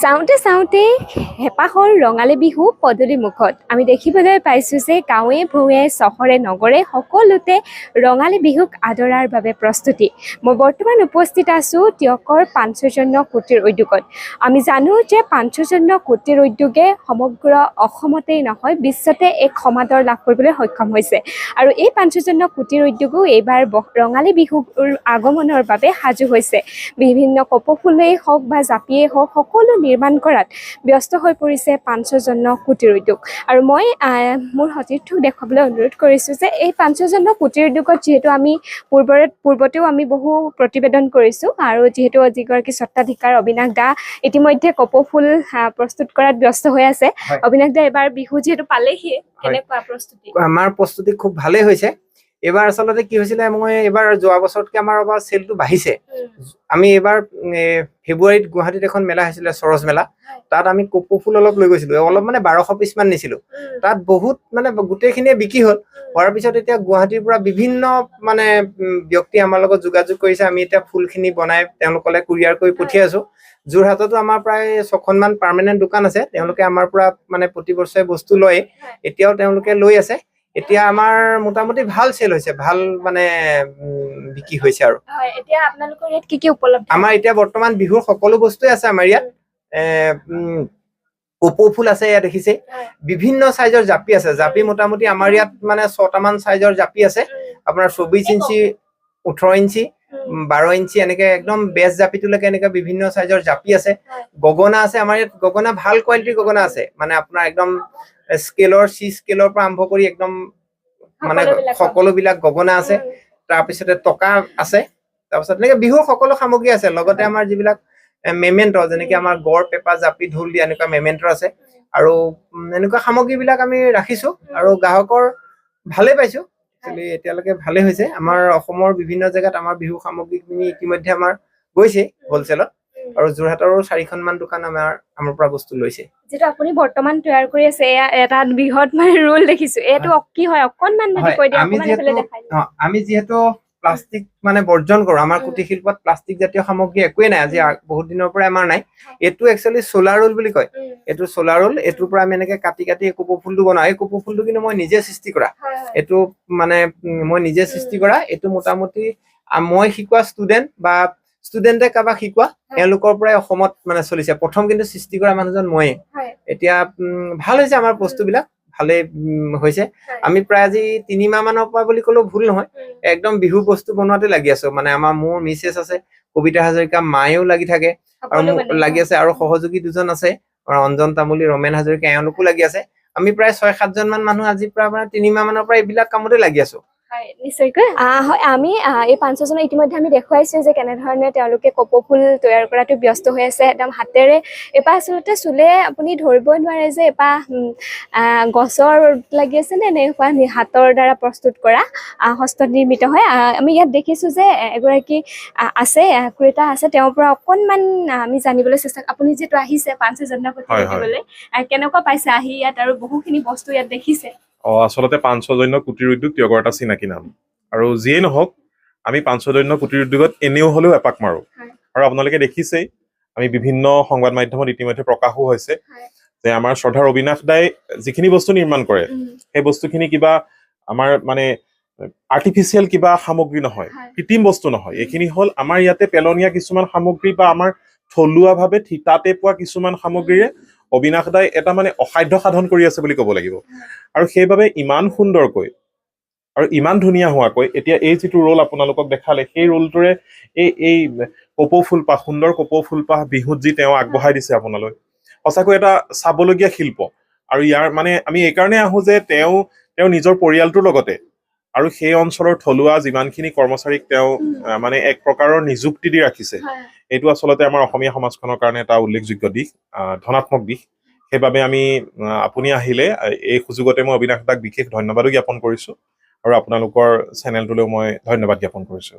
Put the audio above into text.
চাওঁতে চাওঁতে হেঁপাহৰ ৰঙালী বিহু পদূলি মুখত আমি দেখিবলৈ পাইছোঁ যে গাঁৱে ভূঞে চহৰে নগৰে সকলোতে ৰঙালী বিহুক আদৰাৰ বাবে প্ৰস্তুতি। মই বৰ্তমান উপস্থিত আছোঁ টিয়কৰ পাঞ্চজন্য কুটিৰ উদ্যোগত। আমি জানো যে পাঞ্চজন্য কুটিৰ উদ্যোগে সমগ্ৰ অসমতেই নহয় বিশ্বতে এক সমাদৰ লাভ কৰিবলৈ সক্ষম হৈছে আৰু এই পাঞ্চজন্য কুটিৰ উদ্যোগো এইবাৰ ৰঙালী বিহুৰ আগমনৰ বাবে সাজু হৈছে। বিভিন্ন কপৌফুলেই হওক বা জাপিয়েই হওক সকলো নিৰ্মাণ কৰাত ব্যস্ত হৈ পৰিছে পাঞ্চজন্য কুটিৰ উদ্যোগ। আৰু মই মোৰ সতীৰ্থক দেখুৱাবলৈ অনুৰোধ কৰিছোঁ যে এই পাঞ্চজন্য কুটিৰ উদ্যোগত যিহেতু আমি পূৰ্বতেও আমি বহু প্ৰতিবেদন কৰিছোঁ আৰু যিহেতু যিগৰাকী স্বত্বাধিকাৰ অবিনাশ দা ইতিমধ্যে কপৌফুল প্ৰস্তুত কৰাত ব্যস্ত হৈ আছে। অবিনাশ দা, এবাৰ বিহু যিহেতু পালেহি, কেনেকুৱা প্ৰস্তুতি? আমাৰ প্ৰস্তুতি খুব ভালেই হৈছে। এবাৰ আচলতে কি হৈছিলে, মই এবাৰ যোৱা বছৰতকৈ আমাৰ এবাৰ চেলটো বাঢ়িছে। আমি এবাৰ ফেব্ৰুৱাৰীত গুৱাহাটীত এখন মেলা হৈছিলে, সৰজ মেলা। তাত আমি কপৌফুল অলপ লৈ গৈছিলো, অলপ মানে 1200 পিচ মান নিছিলো। তাত বহুত মানে গোটেইখিনিয়ে বিক্ৰী হ'ল। হোৱাৰ পিছত এতিয়া গুৱাহাটীৰ পৰা বিভিন্ন মানে ব্যক্তি আমাৰ লগত যোগাযোগ কৰিছে। আমি এতিয়া ফুলখিনি বনাই তেওঁলোকলৈ কুৰিয়াৰ কৰি পঠিয়াই আছো। যোৰহাটতো আমাৰ প্ৰায় 6খনমান পাৰ্মানেণ্ট দোকান আছে, তেওঁলোকে আমাৰ পৰা মানে প্ৰতি বছৰে বস্তু লয়। এতিয়াও তেওঁলোকে লৈ আছে। এতিয়া আমাৰ মোটামুটি ভাল চেল হৈছে, ভাল মানে বিক্ৰী হৈছে। আৰু এতিয়া আপোনালোকৰ ইয়াত কি উপলব্ধ? আমাৰ এতিয়া বৰ্তমান বিহুৰ সকলো বস্তুৱে আছে আমাৰ ইয়াত। কপৌফুল আছে, ইয়াত দেখিছে বিভিন্ন সাইজৰ জাপি আছে। জাপি মোটামুটি আমাৰ ইয়াত মানে 6টামান সাইজৰ জাপি আছে। আপোনাৰ 24 ইঞ্চি, 18 ইঞ্চি, 12 ইঞ্চি এনেকে একদম বেষ্ট জাপিটোলৈকে এনেকে বিভিন্ন সাইজৰ জাপি আছে। গগনা আছে আমাৰ ইয়াত, গগনা ভাল কোৱালিটিৰ গগনা আছে। মানে আপোনাৰ একদম স্কেলৰ স্কেলৰ পৰা আৰম্ভ কৰি একদম মানে সকলোবিলাক গগনা আছে। তাৰপিছতে টকা আছে। তাৰপিছত এনেকে বিহুৰ সকলো সামগ্ৰী আছে। লগতে আমাৰ যিবিলাক মেমেণ্ট, যেনেকে আমাৰ গড়, পেপা, জাপি, ঢোল দিয়া এনেকুৱা মেমেণ্ট আছে। আৰু এনেকুৱা সামগ্ৰীবিলাক আমি ৰাখিছো আৰু গ্ৰাহকৰ ভালে পাইছো। এতিয়ালৈকে ভালে হৈছে। আমাৰ অসমৰ বিভিন্ন জেগাত আমাৰ বিহু সামগ্ৰীখিনি ইতিমধ্যে আমাৰ গৈছে হোলচেলত, আৰু যোৰহাটৰো 4খনমান দোকান আমাৰ পৰা বস্তু লৈছে। যেটো আপুনি বৰ্তমান তৈয়াৰ কৰি আছে, এটা বৃহৎ মানে ৰোল দেখিছো। এটো কি হয় অকনমান মানে কৈ দিয়ক। আমি যেহেতু প্লাষ্টিক মানে বৰ্জন কৰো, আমাৰ কুটিৰ শিল্পত প্লাষ্টিক জাতীয় সামগ্ৰী একোৱে নাই। আজি বহুত দিনৰ পৰা আমাৰ নাই। এইটো একচুৱেলি সোলাৰ ৰোল বুলি কয়। এইটো সোলাৰ ৰোল। এইটোৰ পৰা আমি এনেকে কাটি কাটি কপৌফুলটো বনাও। এই কপৌফুলটো কিন্তু মই নিজে সৃষ্টি কৰা। এইটো মানে মই নিজে সৃষ্টি কৰা। এইটো মোটামুটি মই শিকোৱা ষ্টুডেণ্ট বা ষ্টুডেণ্টে কাৰোবাক শিকোৱা, তেওঁলোকৰ পৰাই অসমত মানে চলিছে। প্ৰথম কিন্তু সৃষ্টি কৰা মানুহজন ময়ে। এতিয়া ভাল হৈছে আমাৰ বস্তুবিলাক, ভালে হৈছে। আমি প্ৰায় আজি 3 মাহ মানৰ পৰা বুলি ক'লেও ভুল নহয়, একদম বিহু বস্তু বনোৱাতে লাগি আছো। মানে আমাৰ মোৰ মিছেছ আছে, কবিতা হাজৰিকা, মায়েও লাগি থাকে আৰু লাগি আছে। আৰু সহযোগী দুজন আছে, অঞ্জন তামুলী, ৰমেন হাজৰিকা, এওঁলোকো লাগি আছে। আমি প্ৰায় 6-7জন মান মানুহ আজিৰ পৰা 3 মাহ মানৰ পৰা এইবিলাক কামতে লাগি আছো। নিশ্চয়কৈ হয়। আমি এই পাঞ্চজন্য ইতিমধ্যে আমি দেখুৱাইছো যে কেনেধৰণে তেওঁলোকে কপৌফুল তৈয়াৰ কৰাটো ব্যস্ত হৈ আছে একদম হাতেৰে। এপাহ আচলতে চুলে আপুনি ধৰিবই নোৱাৰে যে এপাহ গছৰ লাগি আছে নে এনেকুৱা হাতৰ দ্বাৰা প্ৰস্তুত কৰা হস্ত নিৰ্মিত হয়। আমি ইয়াত দেখিছো যে এগৰাকী আছে, ক্ৰেতা আছে, তেওঁৰ পৰা অকণমান আমি জানিবলৈ চেষ্টা। আপুনি যিহেতু আহিছে পাঞ্চজন্য কুটিৰ উদ্যোগলৈ, কেনেকুৱা পাইছে আহি ইয়াত আৰু বহুখিনি বস্তু ইয়াত দেখিছে? আচলতে পাঞ্চজন্য কুটিৰ উদ্যোগ টিয়কৰ এটা চিনাকি নাম। আৰু যিয়েই নহওক, আমি পাঞ্চজন্য কুটিৰ উদ্যোগত এনেও হলেও এপাক মাৰো। আৰু আপোনালোকে দেখিছেই, আমি বিভিন্ন সংবাদ মাধ্যমত ইতিমধ্যে প্ৰকাশো হৈছে যে আমাৰ শ্ৰদ্ধাৰ অবিনাশ দাই যিখিনি বস্তু নিৰ্মাণ কৰে, সেই বস্তুখিনি কিবা আমাৰ মানে আৰ্টিফিচিয়েল কিবা সামগ্ৰী নহয়, কৃত্ৰিম বস্তু নহয়। এইখিনি হ'ল আমাৰ ইয়াতে পেলনীয়া কিছুমান সামগ্ৰী বা আমাৰ থলুৱাভাৱে থিতাতে পোৱা কিছুমান সামগ্ৰীৰে অবিনাশ দাই এটা মানে অসাধ্য সাধন কৰি আছে বুলি ক'ব লাগিব। আৰু সেইবাবে ইমান সুন্দৰকৈ আৰু ইমান ধুনীয়া হোৱাকৈ এতিয়া এই যিটো ৰোল আপোনালোকক দেখালে, সেই ৰোলটোৰে এই কপৌফুলপাহ, সুন্দৰ কপৌফুলপাহ বিহুত যি তেওঁ আগবঢ়াই দিছে আপোনালৈ, সঁচাকৈ এটা চাবলগীয়া শিল্প। আৰু ইয়াৰ মানে আমি এইকাৰণে আহো যে তেওঁ নিজৰ পৰিয়ালটোৰ লগতে আৰু সেই অঞ্চলৰ থলুৱা যিমানখিনি কৰ্মচাৰীক তেওঁ মানে এক প্ৰকাৰৰ নিযুক্তি দি ৰাখিছে। এইটো আচলতে আমাৰ অসমীয়া সমাজখনৰ কাৰণে এটা উল্লেখযোগ্য দিশ, ধনাত্মক দিশ। সেইবাবে আমি আপুনি আহিলে এই সুযোগতে মই অবিনাশ দাক বিশেষ ধন্যবাদো জ্ঞাপন কৰিছো আৰু আপোনালোকৰ চেনেলটোলৈও মই ধন্যবাদ জ্ঞাপন কৰিছো।